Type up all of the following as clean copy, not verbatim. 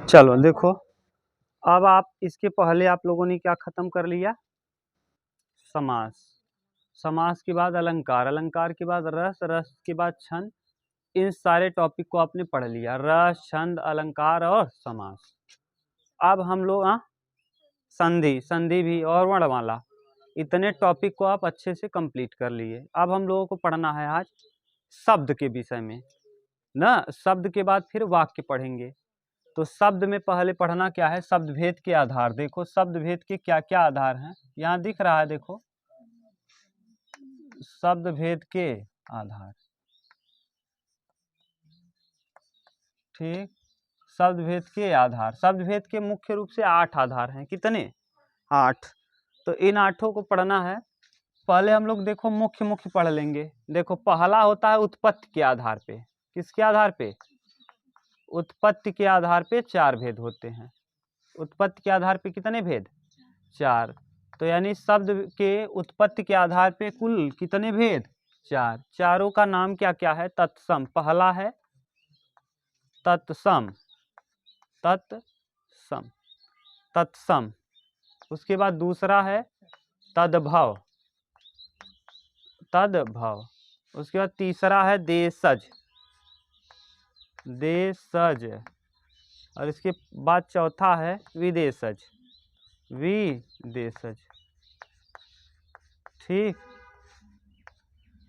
चलो देखो, अब आप इसके पहले आप लोगों ने क्या खत्म कर लिया? समास। समास के बाद अलंकार, अलंकार के बाद रस, रस के बाद छंद। इन सारे टॉपिक को आपने पढ़ लिया, रस, छंद, अलंकार और समास। अब हम लोग संधि, संधि भी और वर्णमाला, इतने टॉपिक को आप अच्छे से कंप्लीट कर लिए। अब हम लोगों को पढ़ना है आज शब्द के विषय में ना। शब्द के बाद फिर वाक्य पढ़ेंगे। तो शब्द में पहले पढ़ना क्या है? शब्द भेद के आधार। देखो शब्द भेद के क्या क्या आधार हैं, यहाँ दिख रहा है, देखो शब्द भेद के आधार। ठीक, शब्द भेद के आधार। शब्द भेद के मुख्य रूप से 8 आधार हैं। कितने? 8। तो इन 8 को पढ़ना है। पहले हम लोग देखो मुख्य मुख्य पढ़ लेंगे। देखो पहला होता है उत्पत्ति के आधार पे। किसके आधार पे? उत्पत्ति के आधार पे 4 भेद होते हैं। उत्पत्ति के आधार पे कितने भेद? 4। तो यानी शब्द के उत्पत्ति के आधार पे कुल कितने भेद? 4। चारों का नाम क्या क्या है? तत्सम। पहला है तत्सम, तत्सम, तत्सम। उसके बाद दूसरा है तद्भव, तद्भव। उसके बाद तीसरा है देशज, देशज। और इसके बाद चौथा है विदेशज, विदेशज। ठीक,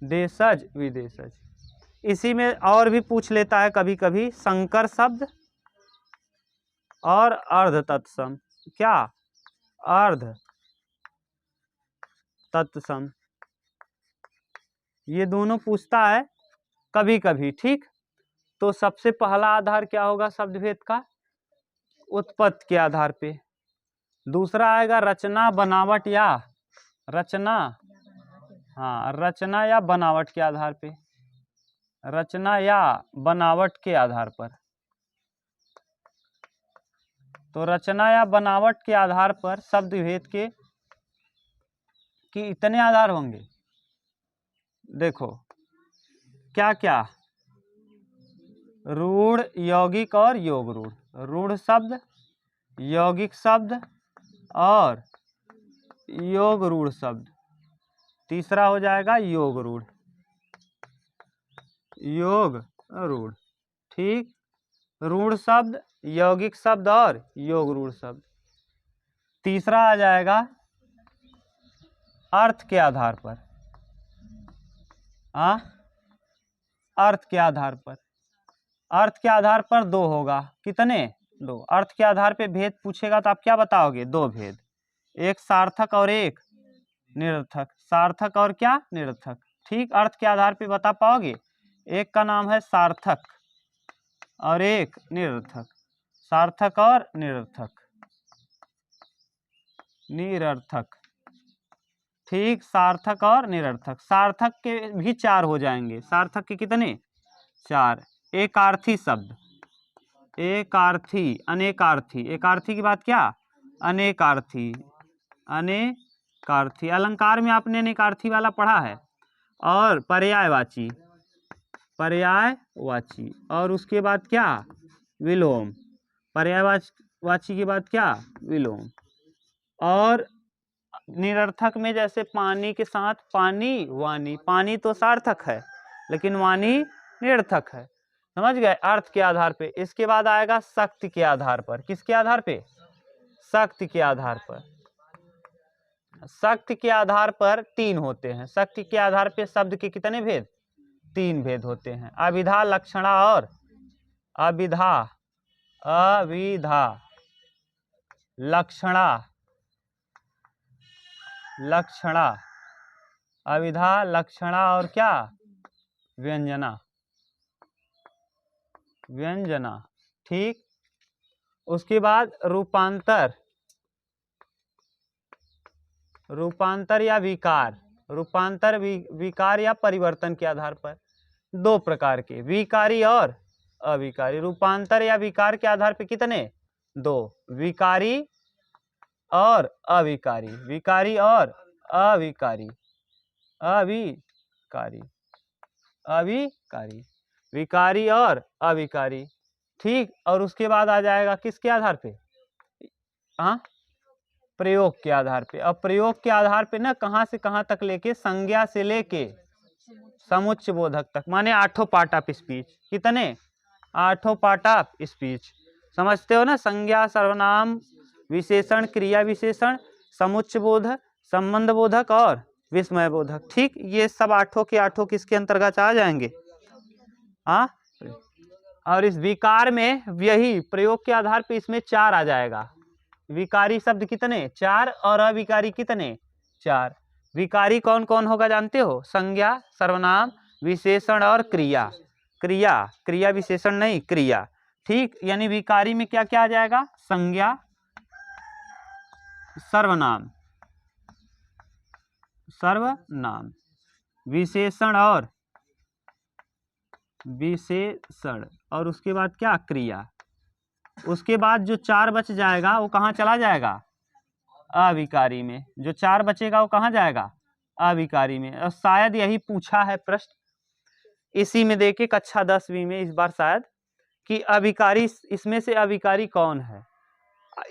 देशज, विदेशज। इसी में और भी पूछ लेता है कभी कभी, संकर शब्द और अर्ध तत्सम। क्या? अर्ध तत्सम, ये दोनों पूछता है कभी कभी। ठीक, तो सबसे पहला आधार क्या होगा शब्द भेद का? उत्पत्ति के आधार पे। दूसरा आएगा रचना, बनावट या रचना, हाँ रचना या बनावट के आधार पे, रचना या बनावट के आधार पर। तो रचना या बनावट के आधार पर शब्द भेद के इतने आधार होंगे। देखो क्या क्या? रूढ़, यौगिक और योग रूढ़। रूढ़ शब्द, यौगिक शब्द और योग रूढ़ शब्द। तीसरा हो जाएगा योग रूढ़, योग रूढ़। ठीक, रूढ़ शब्द, यौगिक शब्द और योग रूढ़ शब्द। तीसरा आ जाएगा अर्थ के आधार पर। अर्थ के आधार पर, अर्थ के आधार पर 2 होगा। कितने? 2। अर्थ के आधार पे भेद पूछेगा तो आप क्या बताओगे? 2 भेद, एक सार्थक और एक निरर्थक। सार्थक और क्या? निरर्थक। ठीक, अर्थ के आधार पे बता पाओगे? एक का नाम है सार्थक और एक निरर्थक। सार्थक और निरर्थक, निरर्थक। ठीक, सार्थक और निरर्थक। सार्थक के भी 4 हो जाएंगे। सार्थक के कितने? 4। एकार्थी शब्द, एकार्थी, अनेकार्थी। एकार्थी की बात क्या? अनेकार्थी, अनेकार्थी। अलंकार में आपने अनेकार्थी वाला पढ़ा है। और पर्यायवाची, पर्यायवाची। और उसके बाद क्या? विलोम। पर्यायवाची के बाद क्या? विलोम। और निरर्थक में जैसे पानी के साथ पानी, वानी। पानी तो सार्थक है लेकिन वानी निरर्थक है। समझ गए? अर्थ के आधार पे। इसके बाद आएगा शक्ति के आधार पर। किसके आधार पे? शक्ति के आधार पर। शक्ति के आधार पर 3 होते हैं। शक्ति के आधार पे शब्द के कितने भेद? 3 भेद होते हैं। अविधा, लक्षणा और अविधा, अविधा, लक्षणा, लक्षणा। अविधा, लक्षणा और क्या? व्यंजना, व्यंजना। ठीक, उसके बाद रूपांतर, रूपांतर या विकार। रूपांतर, विकार या परिवर्तन के आधार पर 2 प्रकार के, विकारी और अविकारी। रूपांतर या विकार के आधार पर कितने? 2, विकारी और अविकारी। विकारी और अविकारी, अविकारी, अविकारी, विकारी और अविकारी। ठीक, और उसके बाद आ जाएगा किसके आधार पे, हाँ, प्रयोग के आधार पे। अब प्रयोग के आधार पे ना कहाँ से कहाँ तक लेके, संज्ञा से लेके समुच्चय बोधक तक, माने 8 पार्ट ऑफ स्पीच। कितने, 8 पार्ट ऑफ स्पीच। समझते हो ना, संज्ञा, सर्वनाम, विशेषण, क्रिया विशेषण, समुच्चय बोधक, संबंध बोधक और विस्मय बोधक। ठीक, ये सब 8 के 8 किसके अंतर्गत आ जाएंगे, हाँ। और इस विकार में यही प्रयोग के आधार पे इसमें 4 आ जाएगा। विकारी शब्द कितने, 4, और अविकारी कितने, 4। विकारी कौन कौन होगा जानते हो, संज्ञा, सर्वनाम, विशेषण और क्रिया। क्रिया, क्रिया विशेषण नहीं, क्रिया। ठीक, यानी विकारी में क्या क्या आ जाएगा, संज्ञा, सर्वनाम, सर्वनाम, विशेषण और विशेषण, और उसके बाद क्या, क्रिया। उसके बाद जो 4 बच जाएगा वो कहाँ चला जाएगा, अविकारी में। जो 4 बचेगा वो कहाँ जाएगा, अविकारी में। और शायद यही पूछा है प्रश्न इसी में देके कक्षा 10वीं में इस बार शायद, कि अविकारी, इसमें से अविकारी कौन है।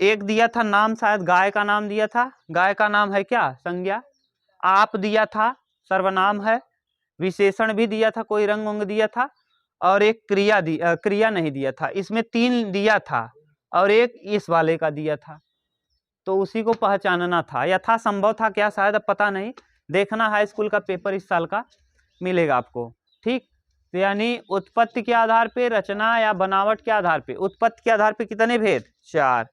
एक दिया था नाम, शायद गाय का नाम दिया था, गाय का नाम है क्या, संज्ञा। आप दिया था, सर्वनाम है। विशेषण भी दिया था, कोई रंग वंग दिया था, और एक क्रिया क्रिया नहीं दिया था। इसमें 3 दिया था और एक इस वाले का दिया था, तो उसी को पहचानना था। यथासंभव था क्या, शायद, अब पता नहीं, देखना हाई स्कूल का पेपर इस साल का मिलेगा आपको। ठीक, तो यानी उत्पत्ति के आधार पे, रचना या बनावट के आधार पे। उत्पत्ति के आधार पे कितने भेद, 4।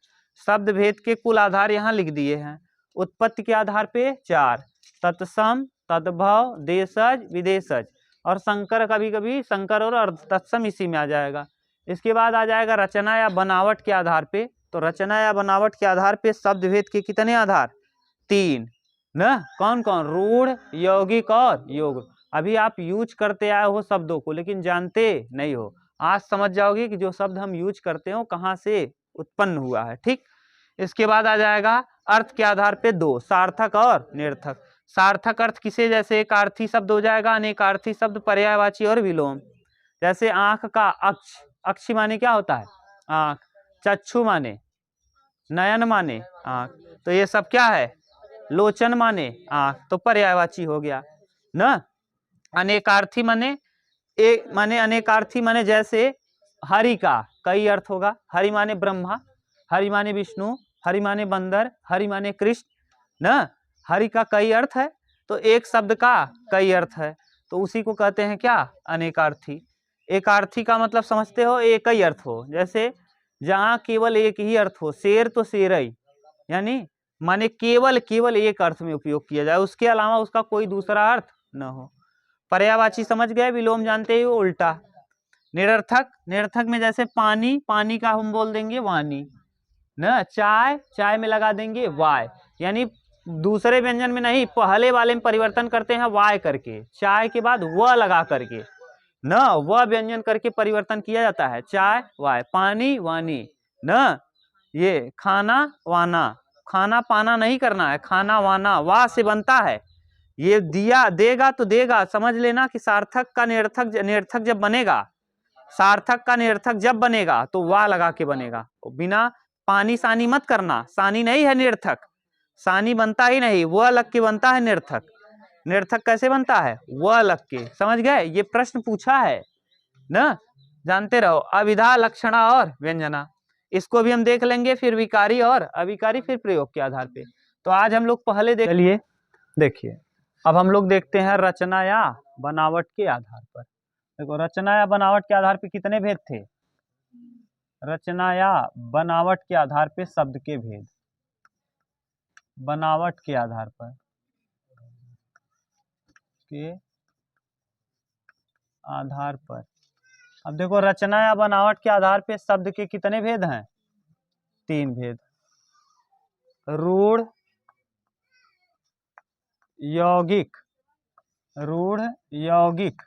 शब्द भेद के कुल आधार यहाँ लिख दिए हैं। उत्पत्ति के आधार पे 4, तत्सम, तद्भव, देशज, विदेशज, और संकर, कभी कभी संकर और अर्ध तत्सम इसी में आ जाएगा। इसके बाद आ जाएगा रचना या बनावट के आधार पे। तो रचना या बनावट के आधार पे शब्द भेद के कितने आधार, 3 ना। कौन कौन, रूढ़, यौगिक और योग। अभी आप यूज करते आए हो शब्दों को, लेकिन जानते नहीं हो। आज समझ जाओगे कि जो शब्द हम यूज करते हो कहाँ से उत्पन्न हुआ है। ठीक, इसके बाद आ जाएगा अर्थ के आधार पे 2, सार्थक और निरर्थक। सार्थक अर्थ किसे, जैसे एक अर्थी शब्द हो जाएगा, अनेकार्थी शब्द, पर्यायवाची और विलोम। जैसे आंख का अक्ष, अक्षी माने क्या होता है, आंख। चक्षु माने, नयन माने आंख, तो ये सब क्या है, लोचन माने आंख, तो पर्यायवाची हो गया ना। अनेकार्थी माने, एक माने अनेकार्थी माने, जैसे हरि का कई अर्थ होगा। हरि माने ब्रह्मा, हरि माने विष्णु, हरि माने बंदर, हरि माने कृष्ण ना। हरि का कई अर्थ है, तो एक शब्द का कई अर्थ है, तो उसी को कहते हैं क्या, अनेकार्थी। एकार्थी का मतलब समझते हो, एक ही अर्थ हो। जैसे जहाँ केवल एक ही अर्थ हो, शेर तो शेर ही, यानी माने केवल केवल एक अर्थ में उपयोग किया जाए, उसके अलावा उसका कोई दूसरा अर्थ न हो। पर्यायवाची समझ गए, विलोम जानते हो, उल्टा। निरर्थक, निरर्थक में जैसे पानी, पानी का हम बोल देंगे वानी ना। चाय, चाय में लगा देंगे वाय, यानी दूसरे व्यंजन में नहीं, पहले वाले में परिवर्तन करते हैं वाय करके, चाय के बाद व लगा करके न, वह व्यंजन करके परिवर्तन किया जाता है। चाय वाय, पानी वानी न। ये खाना वाना, खाना पाना नहीं करना है, खाना वाना वा से बनता है। ये दिया, देगा तो देगा, समझ लेना कि सार्थक का निरर्थक, निरर्थक जब बनेगा, सार्थक का निरर्थक जब बनेगा तो वाह लगा के बनेगा। बिना पानी सानी मत करना, सानी नहीं है निरर्थक, सानी बनता ही नहीं, वह लग के बनता है निरर्थक। निरर्थक कैसे बनता है, वह लग के, समझ गए, ये प्रश्न पूछा है ना, जानते रहो। अविधा, लक्षणा और व्यंजना, इसको भी हम देख लेंगे, फिर विकारी और अविकारी, फिर प्रयोग के आधार पे। तो आज हम लोग पहले चलिए देखिए, अब हम लोग देखते हैं रचना या बनावट के आधार पर। देखो, रचना या बनावट के आधार पे कितने भेद थे, रचना या बनावट के आधार पे शब्द के भेद, बनावट के आधार पर के आधार पर। अब देखो, रचना या बनावट के आधार पे शब्द के कितने भेद हैं, 3 भेद। रूढ़, यौगिक, रूढ़ यौगिक,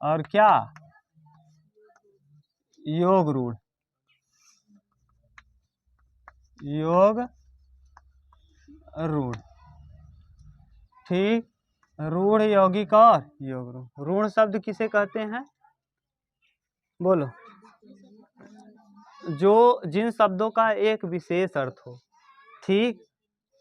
और क्या, योग रूढ़, योग रूढ़। ठीक, रूढ़, यौगिक और योग रूढ़। रूढ़ शब्द किसे कहते हैं, बोलो, जो जिन शब्दों का एक विशेष अर्थ हो, ठीक,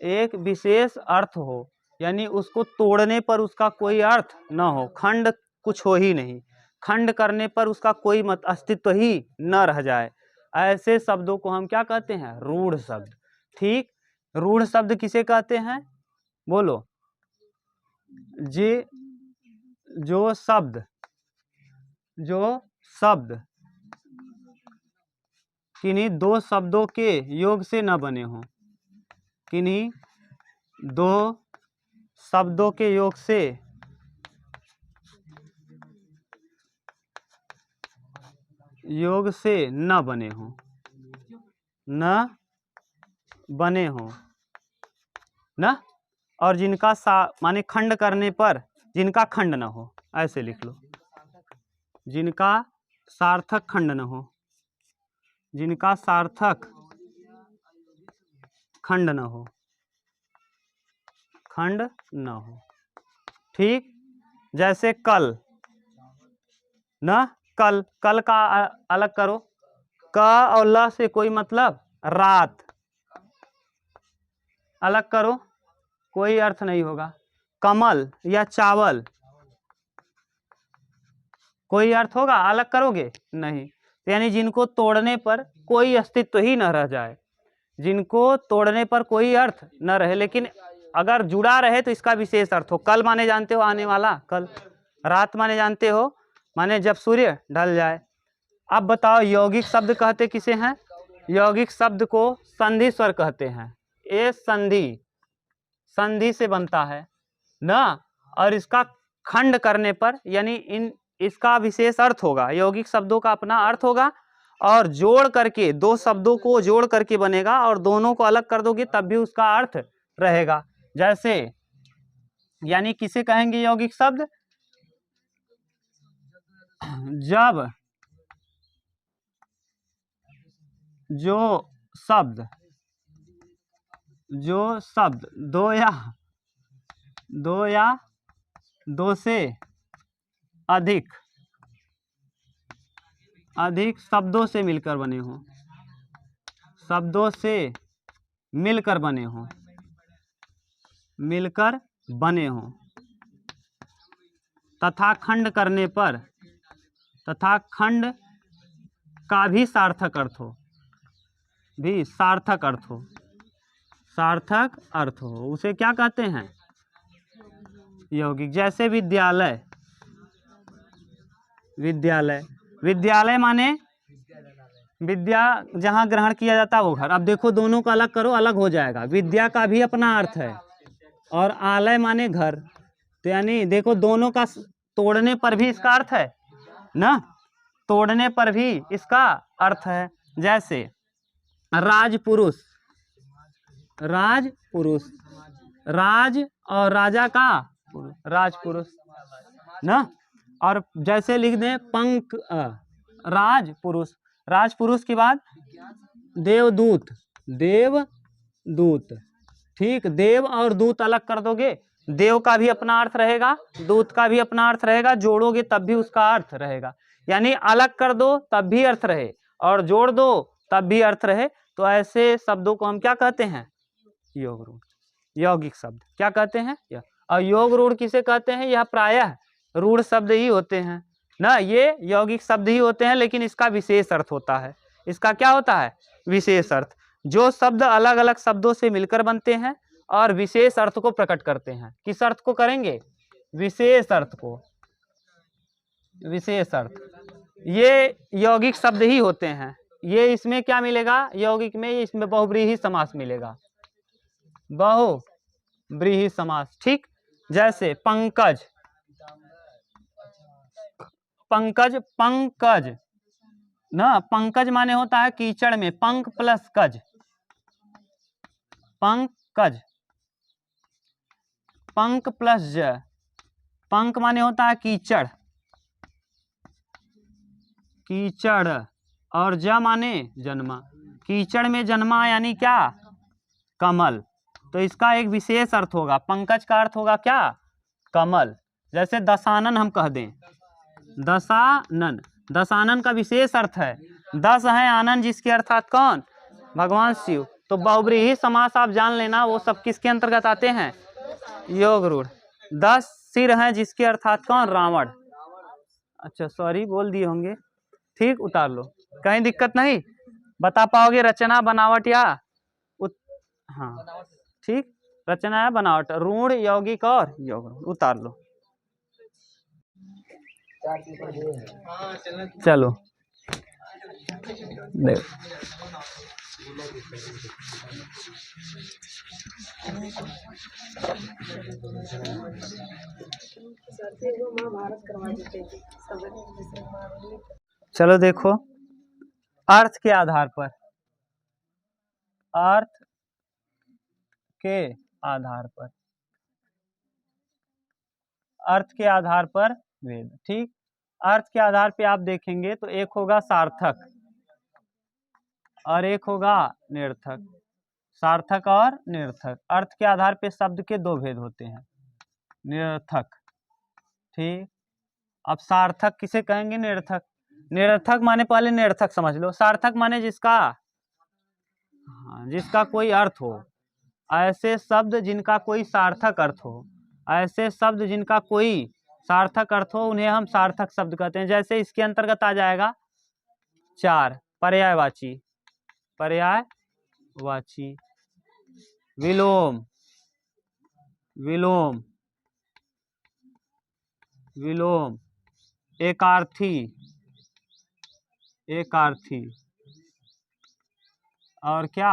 एक विशेष अर्थ हो, यानी उसको तोड़ने पर उसका कोई अर्थ न हो, खंड कुछ हो ही नहीं, खंड करने पर उसका कोई अस्तित्व ही न रह जाए, ऐसे शब्दों को हम क्या कहते हैं? रूढ़ शब्द। ठीक, रूढ़ शब्द किसे कहते हैं? बोलो। जी, जो शब्द किन्हीं दो शब्दों के योग से न बने हों, किन्हीं दो शब्दों के योग से न बने हों, न, और जिनका माने खंड करने पर जिनका खंड न हो, ऐसे लिख लो, जिनका सार्थक खंड न हो, जिनका सार्थक खंड न हो, ठीक। जैसे कल, न, कल, कल का अलग करो, क और ल से कोई मतलब, रात, अलग करो, कोई अर्थ नहीं होगा। कमल या चावल, कोई अर्थ होगा? अलग करोगे? नहीं। यानी जिनको तोड़ने पर कोई अस्तित्व ही न रह जाए, जिनको तोड़ने पर कोई अर्थ न रहे, लेकिन अगर जुड़ा रहे तो इसका विशेष अर्थ हो। कल माने जानते हो आने वाला, कल। रात माने जानते हो, माने जब सूर्य ढल जाए। अब बताओ यौगिक शब्द कहते किसे हैं? यौगिक शब्द को संधि स्वर कहते हैं। ये संधि से बनता है ना, और इसका खंड करने पर यानी इसका विशेष अर्थ होगा, यौगिक शब्दों का अपना अर्थ होगा, और जोड़ करके, दो शब्दों को जोड़ करके बनेगा, और दोनों को अलग कर दोगे तब भी उसका अर्थ रहेगा। जैसे, यानी किसे कहेंगे यौगिक शब्द? जब जो शब्द दो या दो से अधिक शब्दों से मिलकर बने हों, मिलकर बने हों, तथा खंड करने पर, तथा खंड का भी सार्थक अर्थ हो, उसे क्या कहते हैं? यौगिक। जैसे विद्यालय, विद्यालय माने विद्या जहाँ ग्रहण किया जाता है वो घर। अब देखो दोनों को अलग करो, अलग हो जाएगा। विद्या का भी अपना अर्थ है, और आलय माने घर, तो यानी देखो दोनों का तोड़ने पर भी इसका अर्थ है ना, तोड़ने पर भी इसका अर्थ है। जैसे राजपुरुष, राज और राजा का राजपुरुष ना, और जैसे लिख दें पंख, राजपुरुष के बाद देवदूत, ठीक। देव और दूत अलग कर दोगे, देव का भी अपना अर्थ रहेगा, दूत का भी अपना अर्थ रहेगा, जोड़ोगे तब भी उसका अर्थ रहेगा। यानी अलग कर दो तब भी अर्थ रहे, और जोड़ दो तब भी अर्थ रहे। तो ऐसे शब्दों को हम क्या कहते हैं? योग रूढ़, यौगिक शब्द क्या कहते हैं? और योग रूढ़ किसे कहते हैं? यह प्रायः रूढ़ शब्द ही होते हैं ना, ये यौगिक शब्द ही होते हैं, लेकिन इसका विशेष अर्थ होता है। इसका क्या होता है? विशेष अर्थ। जो शब्द अलग अलग शब्दों से मिलकर बनते हैं और विशेष अर्थ को प्रकट करते हैं। किस अर्थ को करेंगे? विशेष अर्थ को, विशेष अर्थ, ये यौगिक शब्द ही होते हैं। ये इसमें क्या मिलेगा? यौगिक में इसमें बहुव्रीहि समास मिलेगा, बहुव्रीहि समास, ठीक। जैसे पंकज, पंकज ना, पंकज माने होता है कीचड़ में, पंक प्लस कज, पंकज, पंक प्लस ज, पंक माने होता है कीचड़, और ज माने जन्मा, कीचड़ में जन्मा यानी क्या? कमल। तो इसका एक विशेष अर्थ होगा, पंकज का अर्थ होगा क्या? कमल। जैसे दशानन हम कह दें, दशानन का विशेष अर्थ है 10 हैं आनंद जिसके अर्थात कौन, भगवान शिव। तो बहुब्रीहि समास आप जान लेना, वो सब किसके अंतर्गत आते हैं, योग रूढ़। 10 सिर हैं जिसके अर्थात कौन, रावण। अच्छा सॉरी बोल दिए होंगे, ठीक उतार लो, कहीं दिक्कत नहीं। बता पाओगे रचना बनावट या हाँ ठीक, रचना या बनावट, रूढ़, यौगिक और योग, उतार लो। चलो देख चलो देखो, अर्थ के आधार पर, अर्थ के आधार पर, अर्थ के आधार पर वेद, ठीक। अर्थ के आधार पे आप देखेंगे तो एक होगा सार्थक और एक होगा निरर्थक। सार्थक और निरर्थक, अर्थ के आधार पे शब्द के दो भेद होते हैं, निरर्थक, ठीक। अब सार्थक किसे कहेंगे, निरर्थक। निरर्थक माने पहले निरर्थक समझ लो, सार्थक माने जिसका जिसका कोई अर्थ हो, ऐसे शब्द जिनका कोई सार्थक अर्थ हो, ऐसे शब्द जिनका कोई सार्थक अर्थ हो, उन्हें हम सार्थक शब्द कहते हैं। जैसे इसके अंतर्गत आ जाएगा 4 पर्यायवाची, पर्यायवाची, विलोम, विलोम, विलोम, एकार्थी, एकार्थी, और क्या,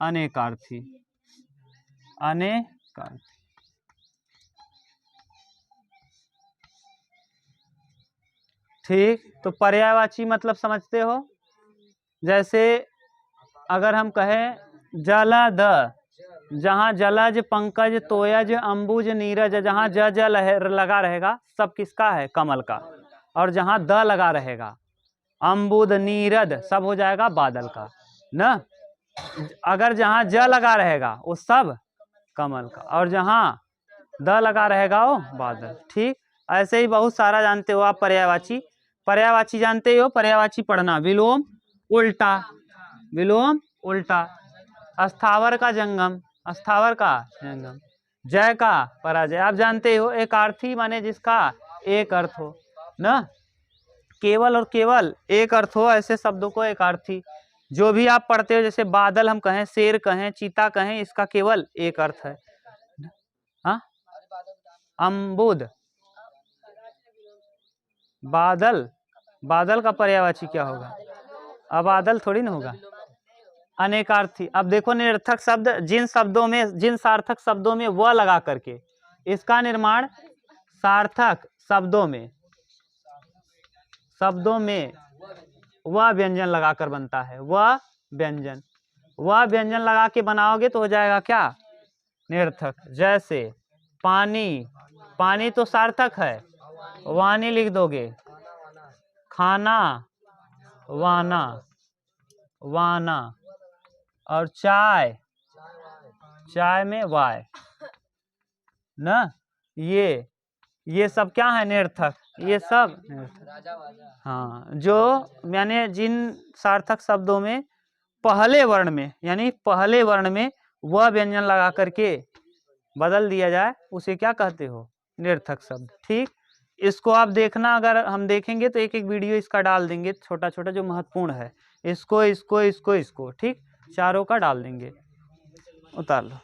अनेकार्थी, अनेकार्थी, ठीक। तो पर्यायवाची मतलब समझते हो, जैसे अगर हम कहें जलद, जहाँ जलज, पंकज, तोयज, अंबुज, नीरज, जहाँ ज लगा रहेगा सब किसका है, कमल का। और जहाँ द लगा रहेगा, अंबुद, नीरद, सब हो जाएगा बादल का ना। अगर जहाँ ज लगा रहेगा वो सब कमल का, और जहाँ द लगा रहेगा वो बादल, ठीक। ऐसे ही बहुत सारा जानते हो आप पर्यायवाची। पर्यायवाची जानते हो, पर्यायवाची पढ़ना, विलोम उल्टा, विलोम उल्टा, अस्थावर का जंगम, अस्थावर का जंगम, जय का पराजय, आप जानते हो। एकार्थी माने जिसका एक अर्थ हो ना, केवल और केवल एक अर्थ हो, ऐसे शब्दों को एकार्थी। जो भी आप पढ़ते हो, जैसे बादल हम कहें, शेर कहें, चीता कहें, इसका केवल एक अर्थ है। हाँ, अम्बुद, बादल, बादल का पर्यायवाची क्या होगा, अबादल थोड़ी ना होगा, अनेकार्थी। अब देखो निरर्थक शब्द, जिन शब्दों में, जिन सार्थक शब्दों में व लगा करके, इसका निर्माण सार्थक शब्दों में, शब्दों में वह व्यंजन लगाकर बनता है, वह व्यंजन, वह व्यंजन लगा के बनाओगे तो हो जाएगा क्या, निरर्थक। जैसे पानी, पानी तो सार्थक है, वानी लिख दोगे, खाना, वाना, वाना, और चाय, चाय में वाय ना, ये सब क्या है, निरर्थक, ये सब निरर्थक। हाँ, जो यानी जिन सार्थक शब्दों में पहले वर्ण में, यानी पहले वर्ण में वह व्यंजन लगा करके बदल दिया जाए, उसे क्या कहते हो, निरर्थक शब्द, ठीक। इसको आप देखना, अगर हम देखेंगे तो एक एक वीडियो इसका डाल देंगे, छोटा छोटा जो महत्वपूर्ण है, इसको इसको इसको इसको, ठीक, चारों का डाल देंगे, उतार लो।